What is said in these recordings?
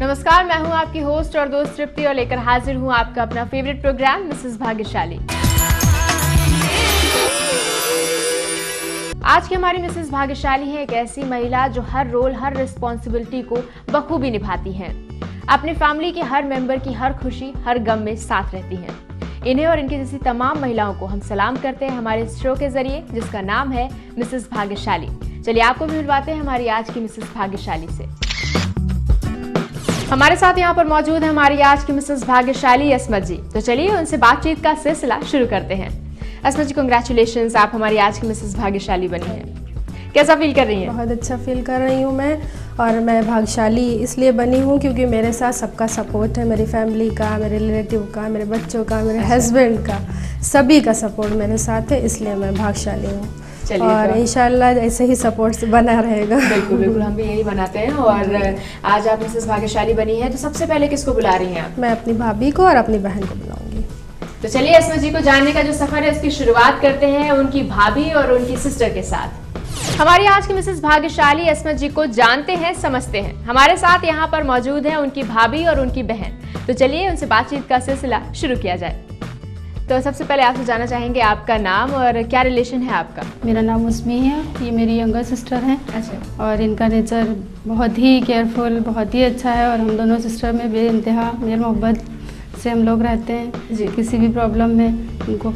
नमस्कार, मैं हूं आपकी होस्ट और दोस्त तृप्ति और लेकर हाजिर हूं आपका अपना फेवरेट प्रोग्राम मिसेस भाग्यशाली। आज की हमारी मिसेस भाग्यशाली है एक ऐसी महिला जो हर रोल, हर रिस्पॉन्सिबिलिटी को बखूबी निभाती हैं। अपनी फैमिली के हर मेंबर की हर खुशी, हर गम में साथ रहती हैं। इन्हें और इनकी जैसी तमाम महिलाओं को हम सलाम करते हैं हमारे इस शो के जरिए, जिसका नाम है मिसेस भाग्यशाली। चलिए आपको भी मिलवाते हैं हमारी आज की मिसेस भाग्यशाली से। हमारे साथ यहाँ पर मौजूद है हमारी आज की मिसेस भाग्यशाली अस्मत जी। तो चलिए उनसे बातचीत का सिलसिला शुरू करते हैं। अस्मत जी, कांग्रेचुलेशंस, आप हमारी आज की मिसेस भाग्यशाली बनी हैं। कैसा फील कर रही हैं? बहुत अच्छा फील कर रही हूँ मैं। और मैं भाग्यशाली इसलिए बनी हूँ क्योंकि मेरे साथ सबका सपोर्ट है, मेरी फैमिली का, मेरे रिलेटिव का, मेरे बच्चों का, मेरे हस्बैंड का, सभी का सपोर्ट मेरे साथ है, इसलिए मैं भाग्यशाली हूँ। और इंशाल्लाह ऐसे ही सपोर्ट बना रहेगा। बिल्कुल बिल्कुल, हम भी यही बनाते हैं। और आज आप मिसेस भाग्यशाली बनी है, तो सबसे पहले किसको बुला रही हैं आप? मैं अपनी भाभी को और अपनी बहन को बुलाऊंगी। तो चलिए अस्मत जी को जानने का जो सफर है उसकी शुरुआत करते हैं उनकी भाभी और उनकी सिस्टर के साथ। हमारी आज की मिसेस भाग्यशाली अस्मत जी को जानते हैं, समझते हैं। हमारे साथ यहाँ पर मौजूद है उनकी भाभी और उनकी बहन। तो चलिए उनसे बातचीत का सिलसिला शुरू किया जाए। तो सबसे पहले आपसे जानना चाहेंगे आपका नाम और क्या रिलेशन है आपका? मेरा नाम उस्मी है, ये मेरी यंगर सिस्टर हैं। अच्छा। और इनका नेचर बहुत ही केयरफुल, बहुत ही अच्छा है। और हम दोनों सिस्टर में बेइंतहा मेल मोहब्बत से हम लोग रहते हैं जी। किसी भी प्रॉब्लम में इनको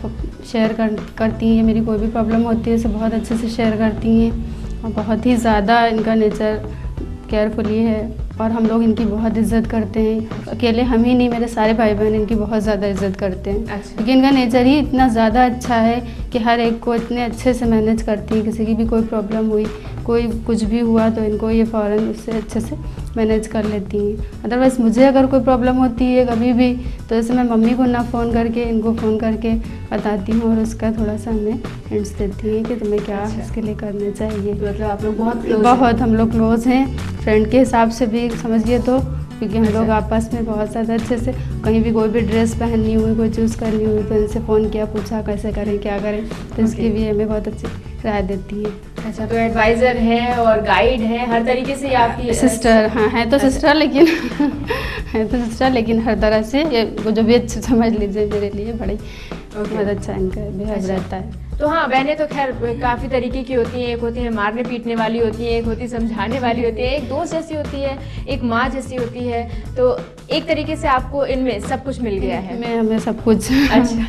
शेयर करती हैं। मेरी कोई भी प्रॉब्लम होती है उसे बहुत अच्छे से शेयर करती हैं। और बहुत ही ज़्यादा इनका नेचर केयरफुली है और हम लोग इनकी बहुत इज़्ज़त करते हैं। अकेले हम ही नहीं, मेरे सारे भाई बहन इनकी बहुत ज़्यादा इज़्ज़त करते हैं। अच्छा। क्योंकि इनका नेचर ही इतना ज़्यादा अच्छा है कि हर एक को इतने अच्छे से मैनेज करती हैं। किसी की भी कोई प्रॉब्लम हुई, कोई कुछ भी हुआ तो इनको ये फ़ौरन उससे अच्छे से मैनेज कर लेती हैं। अदरवाइज़ मुझे अगर कोई प्रॉब्लम होती है कभी भी, तो जैसे मैं मम्मी को ना फ़ोन करके इनको फ़ोन करके बताती हूँ और उसका थोड़ा सा हमें हिंट्स देती हैं कि तुम्हें क्या इसके लिए करना चाहिए। मतलब आप लोग बहुत हम लोग क्लोज़ हैं, फ्रेंड के हिसाब से भी समझिए तो। क्योंकि हम लोग आपस में बहुत ज़्यादा अच्छे से, कहीं भी कोई भी ड्रेस पहननी हुई, कोई चूज़ करनी हुई तो इनसे फ़ोन किया, पूछा कैसे करें, क्या करें, तो इसकी भी हमें बहुत अच्छी राय देती है। अच्छा, तो एडवाइज़र है और गाइड है, हर तरीके से आपकी सिस्टर। हाँ, है तो सिस्टर लेकिन है तो सिस्टर लेकिन हर तरह से ये जो भी अच्छे समझ लीजिए मेरे लिए बड़ी बहुत अच्छा इनका बिहेव रहता है। तो हाँ, बहनें तो खैर काफ़ी तरीके की होती हैं। एक होती है मारने पीटने वाली होती है, एक होती है समझाने वाली होती है, एक दोस्त जैसी होती है, एक माँ जैसी होती है। तो एक तरीके से आपको इनमें सब कुछ मिल गया है। मैं हमें सब कुछ। अच्छा,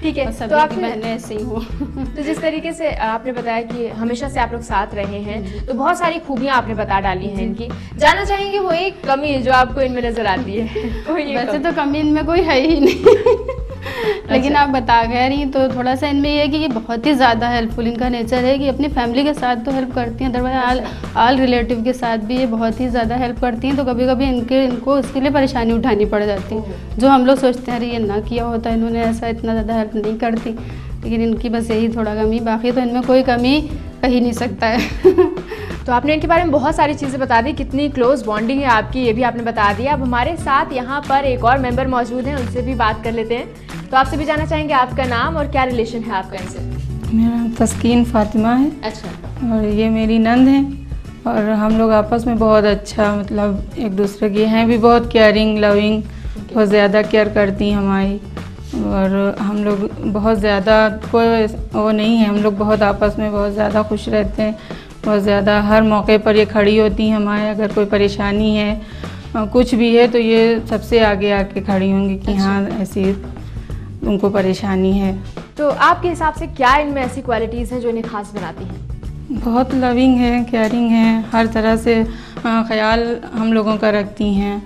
ठीक है। तो आप बहनें ऐसी हूँ। तो जिस तरीके से आपने बताया कि हमेशा से आप लोग साथ रहे हैं, तो बहुत सारी खूबियाँ आपने बता डाली हैं इनकी। जानना चाहेंगे वो एक कमी जो आपको इनमें नजर आती है? वैसे तो कमी इनमें कोई है ही नहीं। लेकिन आप बता कह रही तो थोड़ा सा इनमें ये है कि ये बहुत ही ज़्यादा हेल्पफुल इनका नेचर है कि अपनी फैमिली के साथ तो हेल्प करती हैं, अदरवाइज आल रिलेटिव के साथ भी ये बहुत ही ज़्यादा हेल्प करती हैं। तो कभी कभी इनको इसके लिए परेशानी उठानी पड़ जाती है, जो हम लोग सोचते हैं अरे ये ना किया होता, इन्होंने ऐसा इतना ज़्यादा हेल्प नहीं करती। लेकिन इनकी बस यही थोड़ा कमी, बाकी तो इनमें कोई कमी कही नहीं सकता है। तो आपने इनके बारे में बहुत सारी चीज़ें बता दी, कितनी क्लोज बॉन्डिंग है आपकी ये भी आपने बता दिया। अब हमारे साथ यहाँ पर एक और मेंबर मौजूद हैं, उनसे भी बात कर लेते हैं। तो आपसे भी जानना चाहेंगे आपका नाम और क्या रिलेशन है आपका इनसे? मेरा नाम तस्कीन फातिमा है। अच्छा। और ये मेरी नंद है और हम लोग आपस में बहुत अच्छा, मतलब एक दूसरे की हैं भी, बहुत केयरिंग, लविंग, बहुत ज़्यादा केयर करती हैं हमारी। और हम लोग बहुत ज़्यादा कोई वो नहीं है, हम लोग बहुत आपस में बहुत ज़्यादा खुश रहते हैं। बहुत ज़्यादा हर मौके पर ये खड़ी होती हैं हमारे, अगर कोई परेशानी है कुछ भी है तो ये सबसे आगे आके खड़ी होंगी कि अच्छा। हाँ ऐसी उनको परेशानी है। तो आपके हिसाब से क्या इनमें ऐसी क्वालिटीज़ हैं जो इन्हें खास बनाती हैं? बहुत लविंग है, केयरिंग है, हर तरह से ख्याल हम लोगों का रखती हैं।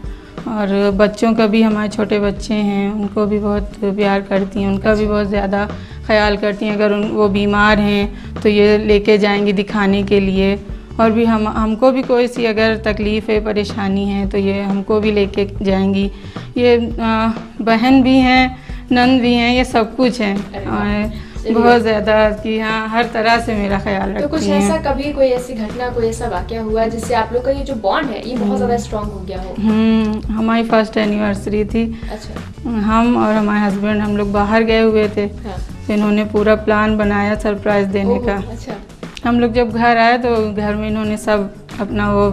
और बच्चों का भी, हमारे छोटे बच्चे हैं उनको भी बहुत प्यार करती हैं, उनका भी बहुत ज़्यादा ख्याल करती हैं। अगर वो बीमार हैं तो ये लेके जाएंगी दिखाने के लिए। और भी हमको भी कोई सी अगर तकलीफ़ है, परेशानी है तो ये हमको भी लेके जाएंगी। ये बहन भी हैं, नंद भी हैं, ये सब कुछ हैं। बहुत ज़्यादा कि हाँ हर तरह से मेरा ख्याल रखती हैं। तो कुछ ऐसा कभी कोई ऐसी घटना, कोई ऐसा वाकया हुआ जिससे आप लोग का ये जो बॉन्ड है ये बहुत ज़्यादा स्ट्रॉन्ग हो गया हो? हमारी फर्स्ट एनिवर्सरी थी। अच्छा। हम और हमारे हस्बैंड हम लोग बाहर गए हुए थे। हाँ। इन्होंने पूरा प्लान बनाया सरप्राइज़ देने का। अच्छा। हम लोग जब घर आए तो घर में इन्होंने सब अपना वो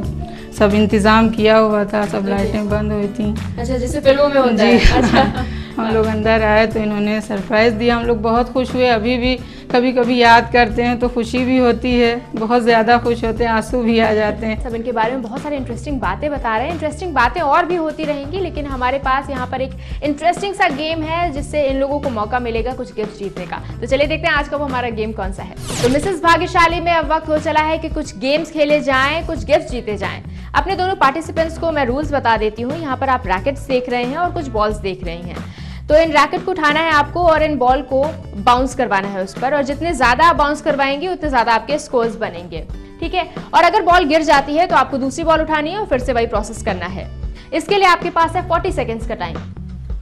सब इंतज़ाम किया हुआ था, सब लाइटें बंद हुई थी। अच्छा, जैसे फिल्मों में होता है। अच्छा। हम लोग अंदर आए तो इन्होंने सरप्राइज़ दिया, हम लोग बहुत खुश हुए। अभी भी कभी कभी याद करते हैं तो खुशी भी होती है, बहुत ज़्यादा खुश होते हैं, आंसू भी आ जाते हैं। सब इनके बारे में बहुत सारी इंटरेस्टिंग बातें बता रहे हैं। इंटरेस्टिंग बातें और भी होती रहेंगी, लेकिन हमारे पास यहाँ पर एक इंटरेस्टिंग सा गेम है जिससे इन लोगों को मौका मिलेगा कुछ गिफ्ट जीतने का। तो चलिए देखते हैं आज का वो हमारा गेम कौन सा है। तो मिसेस भाग्यशाली में अब वक्त हो चला है कि कुछ गेम्स खेले जाएं, कुछ गिफ्ट जीते जाएं। अपने दोनों पार्टिसिपेंट्स को मैं रूल्स बता देती हूँ। यहाँ पर आप रैकेट्स देख रहे हैं और कुछ बॉल्स देख रही हैं। तो इन रैकेट को उठाना है आपको और इन बॉल को बाउंस करवाना है उस पर, और जितने ज्यादा आप बाउंस करवाएंगे उतने ज्यादा आपके स्कोर्स बनेंगे, ठीक है। और अगर बॉल गिर जाती है तो आपको दूसरी बॉल उठानी है और फिर से वही प्रोसेस करना है। इसके लिए आपके पास है 40 सेकेंड्स का टाइम।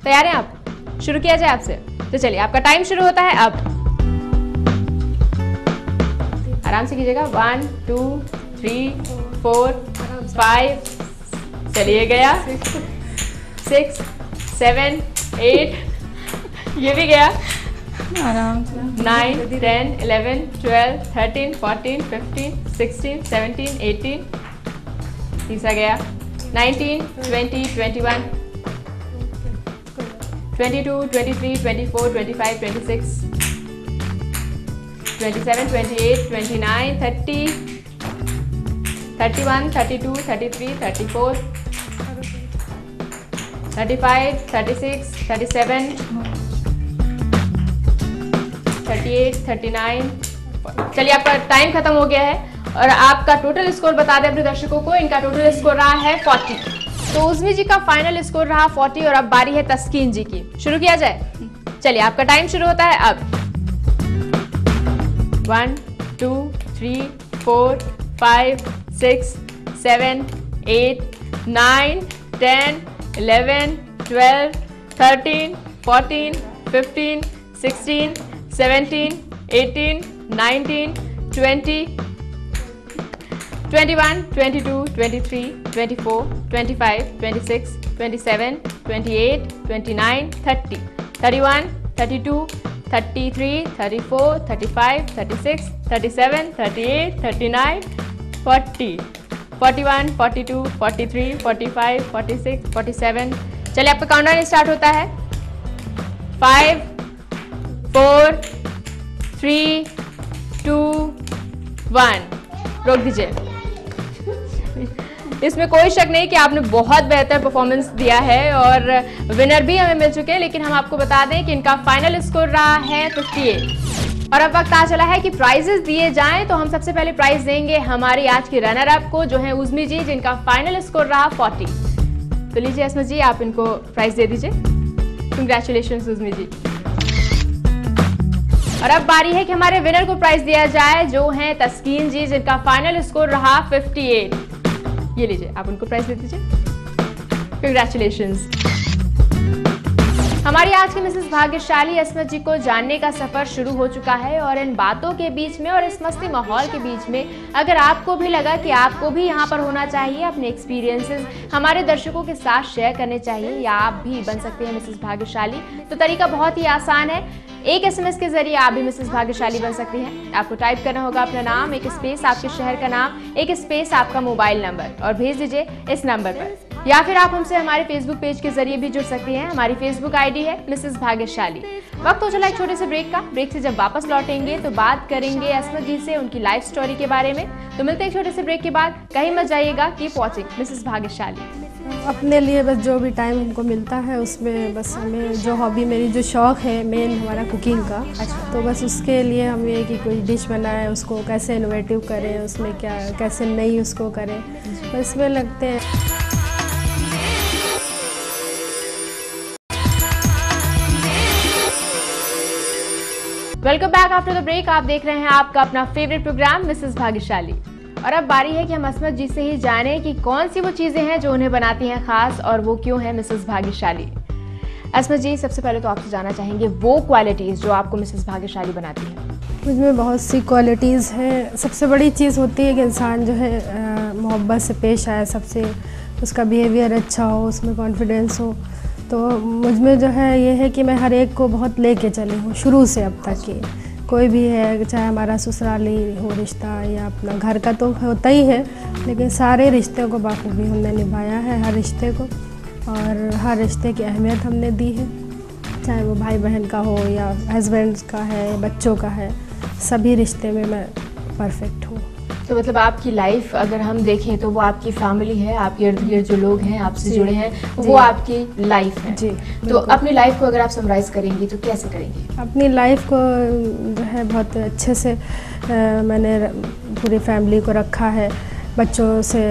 तैयार हैं आप? शुरू किया जाए आपसे? तो चलिए, आपका टाइम शुरू होता है अब। आराम से कीजिएगा। 1 2 3 4 5, चलिए गया। 6 7 8, ये भी गया। आराम से। 9 10 11 12 13 14 15 16 17 18, तीसरा गया। 19 20 21 22 23 24 25 26 27 28 29 30 31 32 33 34 35 36 37 38 39। चलिए, आपका टाइम खत्म हो गया है और आपका टोटल स्कोर बता दें अपने दर्शकों को। इनका टोटल स्कोर रहा है 40। तो उज़्मी जी का फाइनल स्कोर रहा 40 और अब बारी है तस्कीन जी की। शुरू किया जाए? चलिए, आपका टाइम शुरू होता है अब। 1 2 3 4 5 6 7 8 9 10 11 12 13 14 15 16 17 18 19 20 21 22 23 24 25 26 27 28 29 30 31 32 33 34 35 36 37 38 39 40 41 42 43 45 46 47। चलिए, आपका काउंटडाउन स्टार्ट होता है। 5 4 3 2 1, रोक दीजिए। इसमें कोई शक नहीं कि आपने बहुत बेहतर परफॉर्मेंस दिया है और विनर भी हमें मिल चुके हैं, लेकिन हम आपको बता दें कि इनका फाइनल स्कोर रहा है 58। और अब वक्त आ चला है कि प्राइजेस दिए जाएं। तो हम सबसे पहले प्राइज देंगे हमारी आज की रनर अप को, जो है उज़्मी जी, जिनका फाइनल स्कोर रहा 40। तो लीजिए अस्मा जी, आप इनको प्राइज दे दीजिए। कंग्रेचुलेशंस उज़्मी जी। और अब बारी है कि हमारे विनर को प्राइज दिया जाए, जो है तस्कीन जी, जिनका फाइनल स्कोर रहा 58। ये लीजिए, आप उनको प्राइज दे दीजिए। कंग्रेचुलेशंस। हमारी आज की मिसेस भाग्यशाली अस्मत जी को जानने का सफर शुरू हो चुका है और इन बातों के बीच में और इस मस्ती माहौल के बीच में अगर आपको भी लगा कि आपको भी यहाँ पर होना चाहिए, अपने एक्सपीरियंसेस हमारे दर्शकों के साथ शेयर करने चाहिए या आप भी बन सकते हैं मिसेस भाग्यशाली, तो तरीका बहुत ही आसान है। एक SMS के जरिए आप भी मिसेस भाग्यशाली बन सकती हैं। आपको टाइप करना होगा अपना नाम, एक स्पेस आपके शहर का नाम, एक स्पेस आपका मोबाइल नंबर और भेज दीजिए इस नंबर पर। या फिर आप हमसे हमारे फेसबुक पेज के जरिए भी जुड़ सकती हैं। हमारी फेसबुक आईडी है मिसेस भाग्यशाली। वक्त हो चला एक छोटे से ब्रेक का। ब्रेक से जब वापस लौटेंगे तो बात करेंगे अस्मत जी से उनकी लाइफ स्टोरी के बारे में। तो मिलते हैं एक छोटे से ब्रेक के बाद। कहीं मत जाइएगा, कीप वॉचिंग मिसेस भाग्यशाली। अपने लिए बस जो भी टाइम हमको मिलता है उसमें बस हमें जो हॉबी, मेरी जो शौक़ है मेन हमारा कुकिंग का, तो बस उसके लिए हम ये कि कोई डिश बनाए, उसको कैसे इनोवेटिव करें, उसमें क्या कैसे नई उसको करें, बस में लगते हैं। Welcome back after the break. आप देख रहे हैं आपका अपना फेवरेट प्रोग्राम मिसेस भाग्यशाली। और अब बारी है कि हम अस्मत जी से ही जाने कि कौन सी वो चीज़ें हैं जो उन्हें बनाती हैं खास और वो क्यों है मिसेस भाग्यशाली। अस्मत जी, सबसे पहले तो आपसे जानना चाहेंगे वो क्वालिटीज़ जो आपको मिसेस भाग्यशाली बनाती हैं। मुझमें बहुत सी क्वालिटीज़ हैं। सबसे बड़ी चीज़ होती है कि इंसान जो है मोहब्बत से पेश आए, सबसे उसका बिहेवियर अच्छा हो, उसमें कॉन्फिडेंस हो। तो मुझमें जो है ये है कि मैं हर एक को बहुत लेके चली हूँ शुरू से अब तक की। कोई भी है, चाहे हमारा ससुराली हो रिश्ता या अपना घर का तो होता ही है, लेकिन सारे रिश्ते को बखूबी हमने निभाया है, हर रिश्ते को, और हर रिश्ते की अहमियत हमने दी है, चाहे वो भाई बहन का हो या हस्बैंड का है, बच्चों का है, सभी रिश्ते में मैं परफेक्ट हूँ। तो मतलब आपकी लाइफ अगर हम देखें तो वो आपकी फैमिली है, आपके इर्द गिर्द जो लोग हैं आपसे जुड़े हैं वो आपकी लाइफ है। जी, तो अपनी लाइफ को अगर आप समराइज करेंगी तो कैसे करेंगी? अपनी लाइफ को जो है बहुत अच्छे से मैंने पूरी फैमिली को रखा है, बच्चों से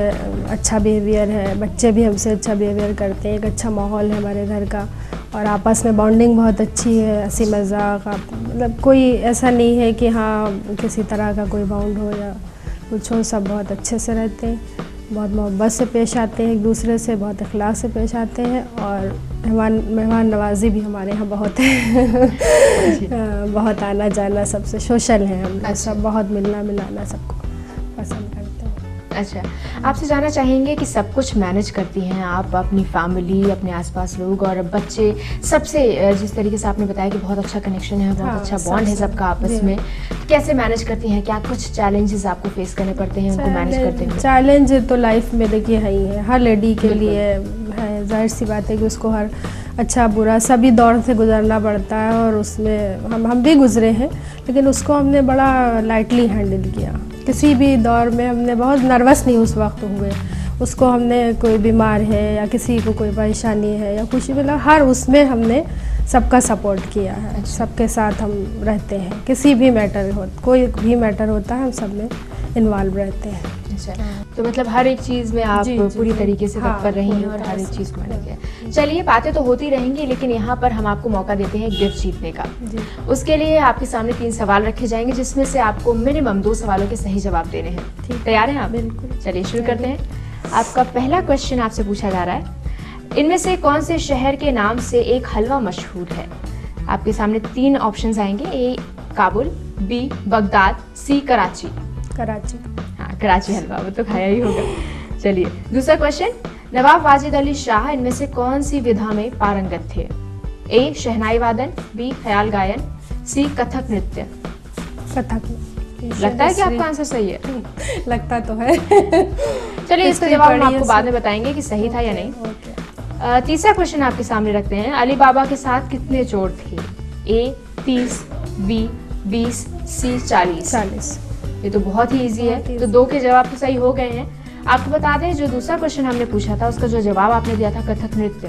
अच्छा बिहेवियर है, बच्चे भी हमसे अच्छा बिहेवियर करते हैं, एक अच्छा माहौल है हमारे घर का, और आपस में बॉन्डिंग बहुत अच्छी है, हंसी मजाक, मतलब कोई ऐसा नहीं है कि हाँ किसी तरह का कोई बाउंड हो या कुछ हो, सब बहुत अच्छे से रहते हैं, बहुत मोहब्बत से पेश आते हैं एक दूसरे से, बहुत अखलाक से पेश आते हैं, और मेहमान नवाजी भी हमारे यहाँ बहुत है बहुत आना जाना, सबसे सोशल है हम। अच्छा। सब बहुत मिलना मिलाना सबको पसंद करते हैं। अच्छा, आपसे जानना चाहेंगे कि सब कुछ मैनेज करती हैं आप, अपनी फैमिली, अपने आसपास लोग और बच्चे, सबसे जिस तरीके से आपने बताया कि बहुत अच्छा कनेक्शन है, बहुत अच्छा बॉन्ड है सबका आपस में, कैसे मैनेज करती हैं? क्या कुछ चैलेंजेस आपको फेस करने पड़ते हैं उनको मैनेज करते हुए? चैलेंज तो लाइफ में देखिए है ही है, हर लेडी के लिए है, जाहिर सी बात है कि उसको हर अच्छा बुरा सभी दौर से गुजरना पड़ता है, और उसमें हम भी गुजरे हैं, लेकिन उसको हमने बड़ा लाइटली हैंडल किया। किसी भी दौर में हमने बहुत नर्वस नहीं उस वक्त हुए, उसको हमने कोई बीमार है या किसी को कोई परेशानी है या कुछ, मतलब हर उसमें हमने सबका सपोर्ट किया है। अच्छा। सबके साथ हम रहते हैं, किसी भी मैटर हो, कोई भी मैटर होता है हम सब में इन्वॉल्व रहते हैं। अच्छा, तो मतलब हर एक चीज़ में आप पूरी तरीके से तत्पर रही हैं और हर एक चीज़ को मैंने किया। चलिए, बातें तो होती रहेंगी, लेकिन यहाँ पर हम आपको मौका देते हैं गिफ्ट जीतने का। उसके लिए आपके सामने 3 सवाल रखे जाएंगे, जिसमें से आपको मिनिमम 2 सवालों के सही जवाब देने हैं। तैयार हैं आप? बिल्कुल। चलिए शुरू करते हैं। आपका पहला क्वेश्चन आपसे पूछा जा रहा है, इनमें से कौन से शहर के नाम से एक हलवा मशहूर है? आपके सामने 3 ऑप्शंस आएंगे, ए काबुल, बी बगदाद, सी कराची। कराची। हाँ, कराची हलवा, वो तो खाया ही होगा। चलिए दूसरा क्वेश्चन, नवाब वाजिद अली शाह इनमें से कौन सी विधा में पारंगत थे? ए शहनाई वादन, बी ख्याल गायन, सी कथक नृत्य। कथक। लगता है कि आपका आंसर सही है? लगता तो है। चलिए इसका जवाब हम आपको बाद में बताएंगे कि सही था या नहीं। तीसरा क्वेश्चन आपके सामने रखते हैं, अली बाबा के साथ कितने चोर थे? ए 30, बी 20, सी 40। ये तो बहुत ही इजी है, तो 2 के जवाब तो सही हो गए हैं। आपको बता दें, जो दूसरा क्वेश्चन हमने पूछा था उसका जो जवाब आपने दिया था कथक नृत्य,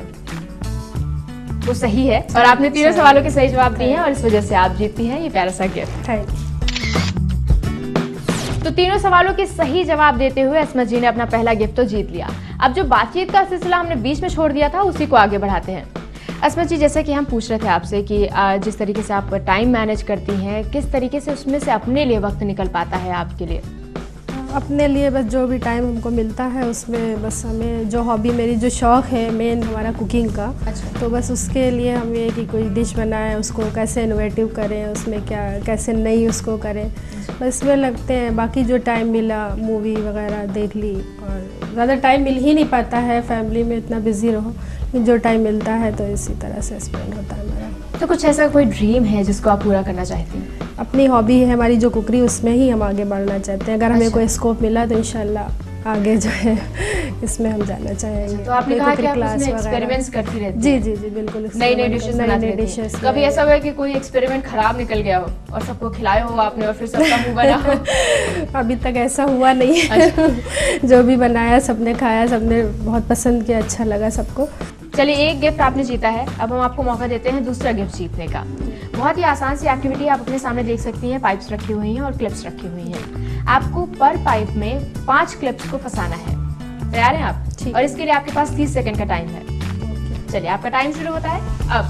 वो सही है, और आपने 3 सवालों के सही जवाब दिए हैं, और इस वजह से आप जीतती हैं ये प्यारा सा गिफ्ट। तो 3 सवालों के सही जवाब देते हुए अस्मत जी ने अपना पहला गिफ्ट तो जीत लिया। अब जो बातचीत का सिलसिला हमने बीच में छोड़ दिया था, उसी को आगे बढ़ाते हैं। अस्मत जी, जैसे कि हम पूछ रहे थे आपसे कि जिस तरीके से आप टाइम मैनेज करती हैं, किस तरीके से उसमें से अपने लिए वक्त निकल पाता है आपके लिए? अपने लिए बस जो भी टाइम हमको मिलता है उसमें बस हमें जो हॉबी, मेरी जो शौक़ है मेन हमारा कुकिंग का। अच्छा। तो बस उसके लिए हम ये कि कोई डिश बनाएं, उसको कैसे इनोवेटिव करें, उसमें क्या कैसे नई उसको करें, बस इसमें लगते हैं। बाकी जो टाइम मिला मूवी वगैरह देख ली, और ज़्यादा टाइम मिल ही नहीं पाता है, फैमिली में इतना बिजी रहो, जो टाइम मिलता है तो इसी तरह से स्पेंड होता है मेरा। तो कुछ ऐसा कोई ड्रीम है जिसको आप पूरा करना चाहती हैं? अपनी हॉबी है हमारी जो कुकरी, उसमें ही हम आगे बढ़ना चाहते हैं। अगर हमें कोई स्कोप मिला तो इंशाल्लाह आगे जो है इसमें हम जाना चाहेंगे। तो आपने कहा कि आप उसमें एक्सपेरिमेंट्स करती रहती हैं? जी जी जी बिल्कुल। नई नई डिशेस। कभी ऐसा हुआ है कि कोई एक्सपेरिमेंट खराब निकल गया हो और सबको खिलाया हो आपने और फिर सबका मुंह बना हो? अभी तक ऐसा हुआ नहीं है। जो भी बनाया सबने खाया, सबने बहुत पसंद किया, अच्छा लगा सबको। चलिए, एक गिफ्ट आपने जीता है, अब हम आपको मौका देते हैं दूसरा गिफ्ट जीतने का। बहुत ही आसान सी एक्टिविटी आप अपने सामने देख सकती हैं। पाइप्स रखी हुई हैं और क्लिप्स रखी हुई हैं। आपको पर पाइप में 5 क्लिप्स को फंसाना है। तैयार हैं आप? ठीक। और इसके लिए आपके पास 30 सेकंड का टाइम है। चलिए, आपका टाइम शुरू होता है अब।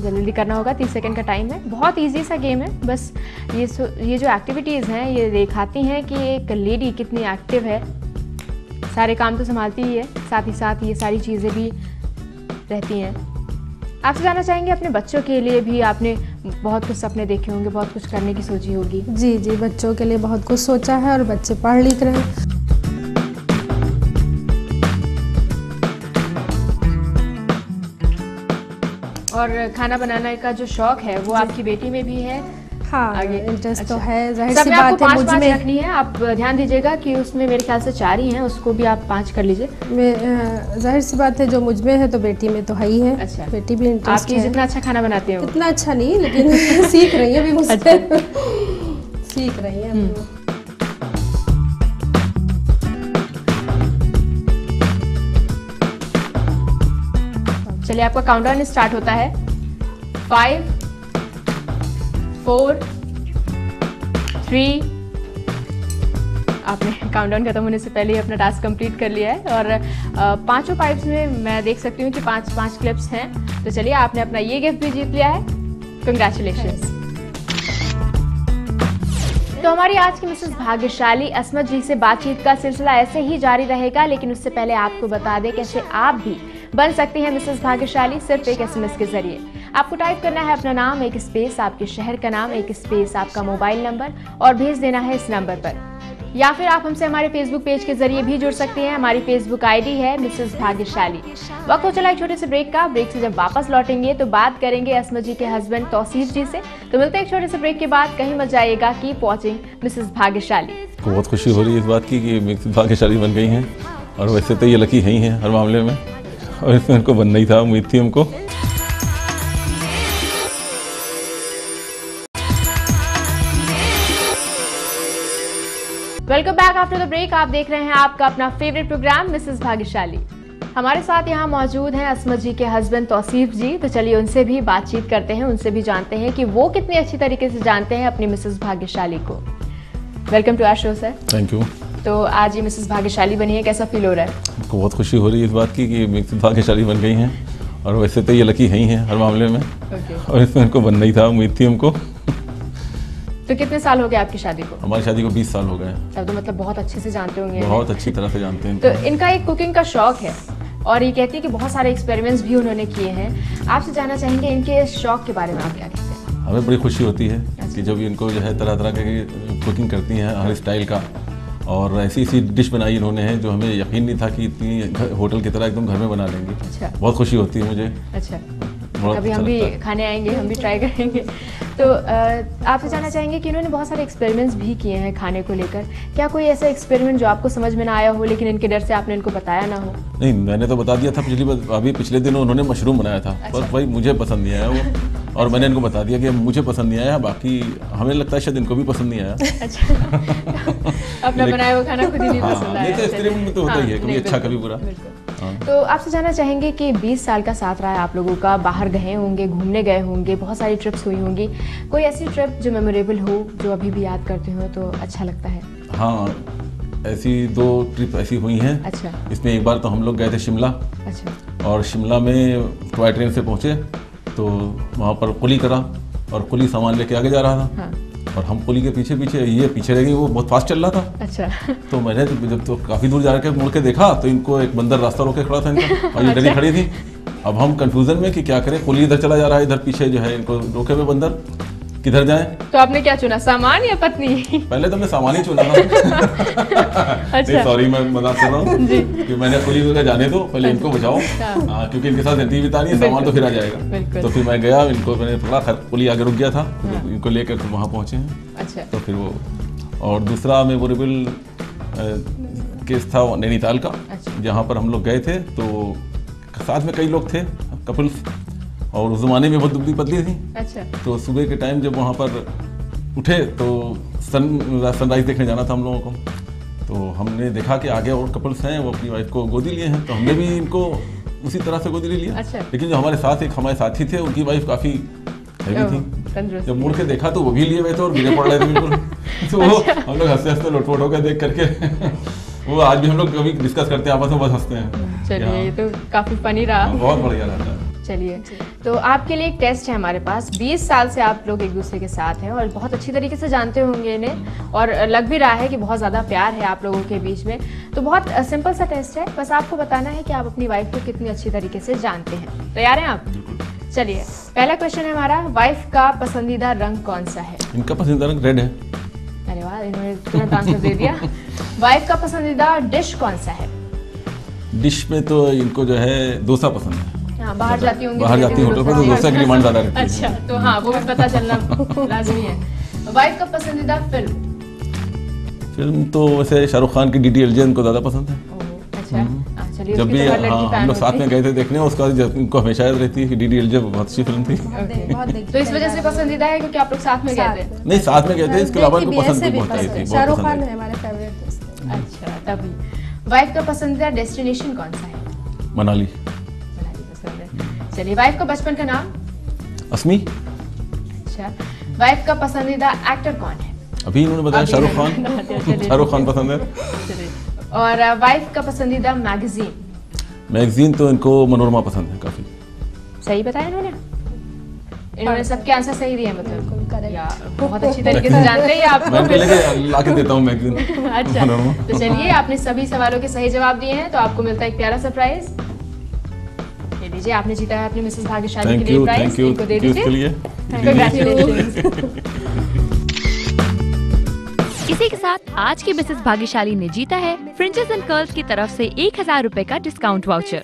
जल्दी करना होगा, 30 सेकंड का टाइम है। बहुत इजी सा गेम है, बस ये जो एक्टिविटीज़ हैं ये दिखाती हैं कि एक लेडी कितनी एक्टिव है, सारे काम तो संभालती ही है, साथ ही साथ ये सारी चीज़ें भी रहती हैं। आपसे जानना चाहेंगे, अपने बच्चों के लिए भी आपने बहुत कुछ सपने देखे होंगे, बहुत कुछ करने की सोची होगी? जी जी, बच्चों के लिए बहुत कुछ सोचा है और बच्चे पढ़ लिख रहे हैं। और खाना बनाने का जो शौक है वो आपकी बेटी में भी है? हाँ, आगे इंटरेस्ट तो अच्छा। है, जाहिर सब सी में आपको बात है 5-5 मुझ में। रखनी है, आप ध्यान दीजिएगा कि उसमें मेरे ख्याल से 4 ही हैं, उसको भी आप 5 कर लीजिए। जाहिर सी बात है जो मुझ में है तो बेटी में तो है ही है। अच्छा। बेटी भी इंटरेस्ट आपकी है। जितना अच्छा खाना बनाती हैं वो। इतना अच्छा नहीं लेकिन सीख रही है अभी मुझसे। सीख रही है अभी वो। चलिए आपका काउंटडाउन स्टार्ट होता है। 5 4 3। आपने काउंटडाउन खत्म होने से पहले ही अपना टास्क कंप्लीट कर लिया है और पांचों पाइप्स में मैं देख सकती हूँ कि 5-5 क्लिप्स हैं। तो चलिए आपने अपना ये गिफ्ट भी जीत लिया है। कंग्रेचुलेशंस। तो हमारी आज की मिसेस भाग्यशाली अस्मत जी से बातचीत का सिलसिला ऐसे ही जारी रहेगा, लेकिन उससे पहले आपको बता दें कैसे आप भी बन सकती हैं मिसेस भाग्यशाली सिर्फ एक SMS के जरिए। आपको टाइप करना है अपना नाम, एक स्पेस आपके शहर का नाम, एक स्पेस आपका मोबाइल नंबर और भेज देना है इस नंबर पर। या फिर आप हमसे हमारे फेसबुक पेज के जरिए भी जुड़ सकते हैं। हमारी फेसबुक ID है मिसेस भाग्यशाली। वक्त हो चला एक छोटे से ब्रेक का। ब्रेक से जब वापस लौटेंगे तो बात करेंगे अस्मत जी के हस्बैंड तौसीफ जी से। तो मिलते हैं एक छोटे से ब्रेक के बाद। कहीं मत जाइएगा, कीप वॉचिंग मिसेस भाग्यशाली। बहुत खुशी हो रही है इस बात की कि मिसेस भाग्यशाली बन गई हैं, और वैसे तो ये लकी है ही हैं हर मामले में, और इसमें उनको बनना ही था, उम्मीद थी हमको। Welcome back after the break. आप देख रहे हैं आपका अपना फेवरेट प्रोग्राम मिसेस भाग्यशाली। हमारे साथ यहाँ मौजूद हैं अस्मत जी के हस्बैंड तौसीफ जी। तो चलिए उनसे भी बातचीत करते हैं, उनसे भी जानते हैं कि वो कितनी अच्छी तरीके से जानते हैं अपनी मिसेस भाग्यशाली को। Welcome to our show sir. Thank you. तो आज ये मिसेस भाग्यशाली बनी है, कैसा फील हो रहा है? हमको बहुत खुशी हो रही है इस बात की कि मिसेस भाग्यशाली बन गई हैं, और वैसे तो ये लकी है ही हैं हर मामले में, और इसमें उनको बनना ही था, उम्मीद थी हमको। तो कितने साल हो गए आपकी शादी को? हमारी शादी को 20 साल हो गए। तब तो मतलब बहुत अच्छे से जानते होंगे। बहुत अच्छी तरह से जानते हैं तो इनको। इनका एक कुकिंग का शौक है और ये कहती है कि बहुत सारे एक्सपेरिमेंट्स भी उन्होंने किए हैं। आपसे जानना चाहेंगे इनके इस शौक के बारे में आप क्या कहते हैं? हमें बड़ी खुशी होती है कि जब इनको जो है तरह तरह के कुकिंग करती हैं हर स्टाइल का, और ऐसी ऐसी डिश बनाई इन्होंने हैं जो हमें यकीन नहीं था कि इतनी होटल की तरह एकदम घर में बना लेंगी। अच्छा। बहुत खुशी होती है मुझे। अच्छा, बहुत कभी अच्छा हम भी लगता है। खाने आएंगे, हम भी ट्राई करेंगे। तो आपसे जानना चाहेंगे कि इन्होंने बहुत सारे एक्सपेरिमेंट्स भी किए हैं खाने को लेकर। क्या कोई ऐसा एक्सपेरिमेंट जो आपको समझ में ना आया हो लेकिन इनके डर से आपने इनको बताया ना हो? नहीं, मैंने तो बता दिया था पिछले दिनों उन्होंने मशरूम बनाया था। अच्छा। पर भाई मुझे पसंद नहीं आया वो, और मैंने इनको बता दिया कि मुझे पसंद नहीं आया, बाकी हमें लगता है शायद इनको भी पसंद नहीं आया। अच्छा। अपना बनाया हुआ खाना खुद ही नहीं हाँ, पसंद नहीं आया। तो एक्सपेरिमेंट में तो होता ही है, कभी नहीं, अच्छा बिल्कुल, कभी बुरा। बिल्कुल। हाँ। तो आपसे जानना चाहेंगे कि 20 साल का साथ रहा है आप लोगों का, बाहर गए होंगे, घूमने गए होंगे, बहुत सारी ट्रिप्स हुई होंगी। कोई ऐसी ट्रिप जो मेमोरेबल हो, जो अभी भी याद करते हो तो अच्छा लगता है? हाँ, ऐसी 2 ट्रिप ऐसी हुई हैं। अच्छा। इसमें एक बार तो हम लोग गए थे शिमला, अच्छा। और शिमला में टॉय ट्रेन से पहुँचे तो वहाँ पर कुली करा, और कुली सामान लेके आगे जा रहा था। हाँ। और हम कुली के पीछे पीछे, ये पीछे रह गई, वो बहुत फास्ट चल रहा था। अच्छा। तो मैंने जब तो काफ़ी दूर जाकर मुड़ के देखा तो इनको एक बंदर रास्ता रोके खड़ा था इनका, और ये डरी खड़ी थी। अब हम कंफ्यूजन में कि क्या करें, कुली इधर चला जा रहा है, इधर पीछे जो है इनको रोके हुए बंदर, किधर जाएं? तो आपने क्या चुना, सामान या पत्नी? पहले तो मैं सामान ही चुना था। अच्छा। सॉरी, मैं मजाक कर रहा हूँ कि मैंने कुली वगैरह जाने दो, पहले इनको बचाओ। हाँ, क्योंकि इनके साथ जिंदगी बितानी है, सामान तो फिर आ जाएगा। बिल्कुल। तो फिर मैं गया, इनको मैंने पकड़ा, कुली आगे रुक गया था, इनको लेकर वहाँ पहुँचे हैं। अच्छा। तो फिर वो, और दूसरा मेमोरेबल केस था नैनीताल का, अच्छा। जहाँ पर हम लोग गए थे। तो साथ में कई लोग थे, कपल्स, और उस ज़माने में बहुत दुबली पतली थी। अच्छा। तो सुबह के टाइम जब वहाँ पर उठे तो सनराइज़ देखने जाना था हम लोगों को। तो हमने देखा कि आगे और कपल्स हैं, वो अपनी वाइफ को गोदी लिए हैं, तो हमने भी इनको उसी तरह से गोदी ले लिया। अच्छा। लेकिन जो हमारे साथ एक हमारे साथी थे, उनकी वाइफ काफ़ी हैवी थी। तंदुरुस्त। जब मुड़ के देखा तो वो भी लिए हुए थे और गिरे पड़ रहे थे बिल्कुल। तो वो हम लोग हंसते हंसते लोटपोट होकर देख करके वो आज भी हम लोग कभी डिस्कस करते हैं, आपस में बस हंसते हैं। चलिए, ये तो काफी फनी रहा। बहुत बढ़िया रहता है। चलिए, तो आपके लिए एक टेस्ट है हमारे पास। 20 साल से आप लोग एक दूसरे के साथ हैं और बहुत अच्छी तरीके से जानते होंगे इन्हें, और लग भी रहा है कि बहुत ज़्यादा प्यार है आप लोगों के बीच में। तो बहुत सिंपल सा टेस्ट है, बस आपको बताना है कि आप अपनी वाइफ को कितनी अच्छी तरीके से जानते हैं। तैयार हैं आप? चलिए, पहला क्वेश्चन है हमारा, वाइफ का पसंदीदा रंग कौन सा है? इनका पसंदीदा रंग रेड है। अरे वाह, इन्होंने तुरंत आंसर दे दिया। वाइफ का पसंदीदा डिश कौन सा है? डिश में तो इनको जो है डोसा पसंद है। हाँ, बाहर जाती होंगी, बाहर जाती होटल पर तो डोसा की डिमांड ज़्यादा रहती है। अच्छा, तो हाँ वो भी पता चलना लाजमी है। वाइफ का पसंदीदा फिल्म तो वैसे शाहरुख खान की DDLJ उनको ज़्यादा पसंद है। अच्छा, चलिए जब उसकी भी तो हर लड़की हाँ fan हम लोग साथ होती में है। गए थे देखने, उसका उनको हमेशा याद रहती है कि DDLJ बहुत अच्छी फिल्म थी। तो इस वजह से पसंदीदा है क्योंकि आप लोग साथ में गए थे। नहीं, साथ में गए थे, इसके अलावा इनको पसंद भी बहुत आई थी, बहुत शाहरुख पसंद खान आई। है हमारे फेवरेट। अच्छा, तभी। वाइफ का पसंदीदा डेस्टिनेशन कौन सा है? मनाली। मनाली पसंद है। चलिए, वाइफ का बचपन का नाम? असमी। अच्छा, वाइफ का पसंदीदा एक्टर कौन है? अभी इन्होंने बताया शाहरुख खान। चलिए। शाहरुख खान पसंद है। चलिए। और वाइफ का पसंदीदा मैगजीन? मैगजीन तो इनको मनोरमा पसंद है काफी। सही बताया इन्होंने सबके आंसर सही दिए, मतलब correct। या बहुत अच्छी तरीके से जानते हैं आप। मैं इनको लेके लाके देता हूँ मैगजीन। अच्छा, मनोरमा। तो चलिए, आपने सभी सवालों के सही जवाब दिए हैं, तो आपको मिलता है एक प्यारा सरप्राइज। ये लीजिए, आपने जीता है अपनी मिसेस भाग्यशाली के लिए प्राइज। इनको दे थैंक यू दीजिए। Congratulations। इसी के साथ आज की मिसेस भाग्यशाली ने जीता है फ्रिंजेस एंड कर्ल्स की तरफ से 1000 रुपए का डिस्काउंट वाउचर।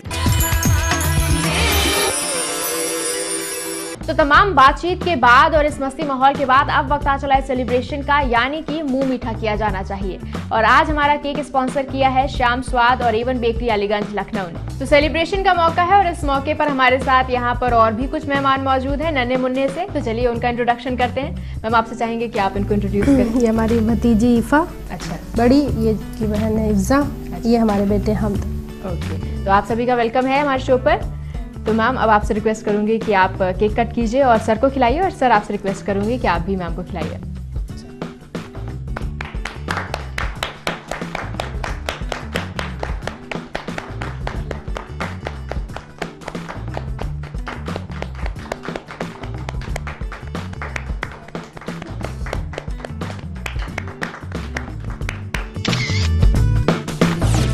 तो तमाम बातचीत के बाद और इस मस्ती माहौल के बाद अब वक्त आ चला है सेलिब्रेशन का, यानी कि मुंह मीठा किया जाना चाहिए। और आज हमारा केक स्पॉन्सर किया है श्याम स्वाद और एवन बेकरी अलीगंज लखनऊ ने। तो सेलिब्रेशन का मौका है और इस मौके पर हमारे साथ यहाँ पर और भी कुछ मेहमान मौजूद हैं नन्हे मुन्ने से। तो चलिए उनका इंट्रोडक्शन करते हैं। मैम, आपसे चाहेंगे कि आप इनको इंट्रोड्यूस करें। ये हमारी भतीजी इफ़ा अच्छा, बड़ी, ये की बहन है इफ्जा, ये हमारे बेटे हमद। ओके, तो आप सभी का वेलकम है हमारे शो पर। तो मैम, अब आपसे रिक्वेस्ट करूंगी कि आप केक कट कीजिए और सर को खिलाइए, और सर आपसे रिक्वेस्ट करूंगी कि आप भी मैम को खिलाइए।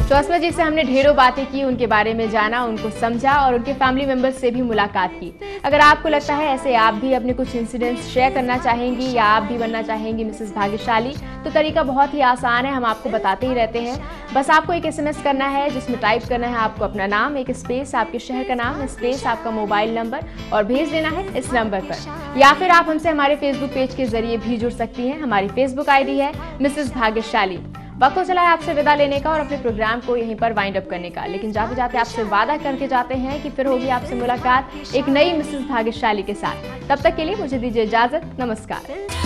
तो असमा जी से हमने ढेरों बातें की, उनके बारे में जाना, उनको समझा और उनके फैमिली मेंबर्स से भी मुलाकात की। अगर आपको लगता है ऐसे आप भी अपने कुछ इंसिडेंट्स शेयर करना चाहेंगी या आप भी बनना चाहेंगी मिसेस भाग्यशाली, तो तरीका बहुत ही आसान है, हम आपको बताते ही रहते हैं। बस आपको एक SMS करना है जिसमें टाइप करना है आपको अपना नाम, एक स्पेस आपके शहर का नाम, स्पेस आपका मोबाइल नंबर, और भेज देना है इस नंबर पर। या फिर आप हमसे हमारे फेसबुक पेज के जरिए भी जुड़ सकती हैं। हमारी फेसबुक ID है मिसेस भाग्यशाली। वक्त हो चला है आपसे विदा लेने का और अपने प्रोग्राम को यहीं पर वाइंड अप करने का, लेकिन जाते जाते आपसे वादा करके जाते हैं कि फिर होगी आपसे मुलाकात एक नई मिसेस भाग्यशाली के साथ। तब तक के लिए मुझे दीजिए इजाजत। नमस्कार।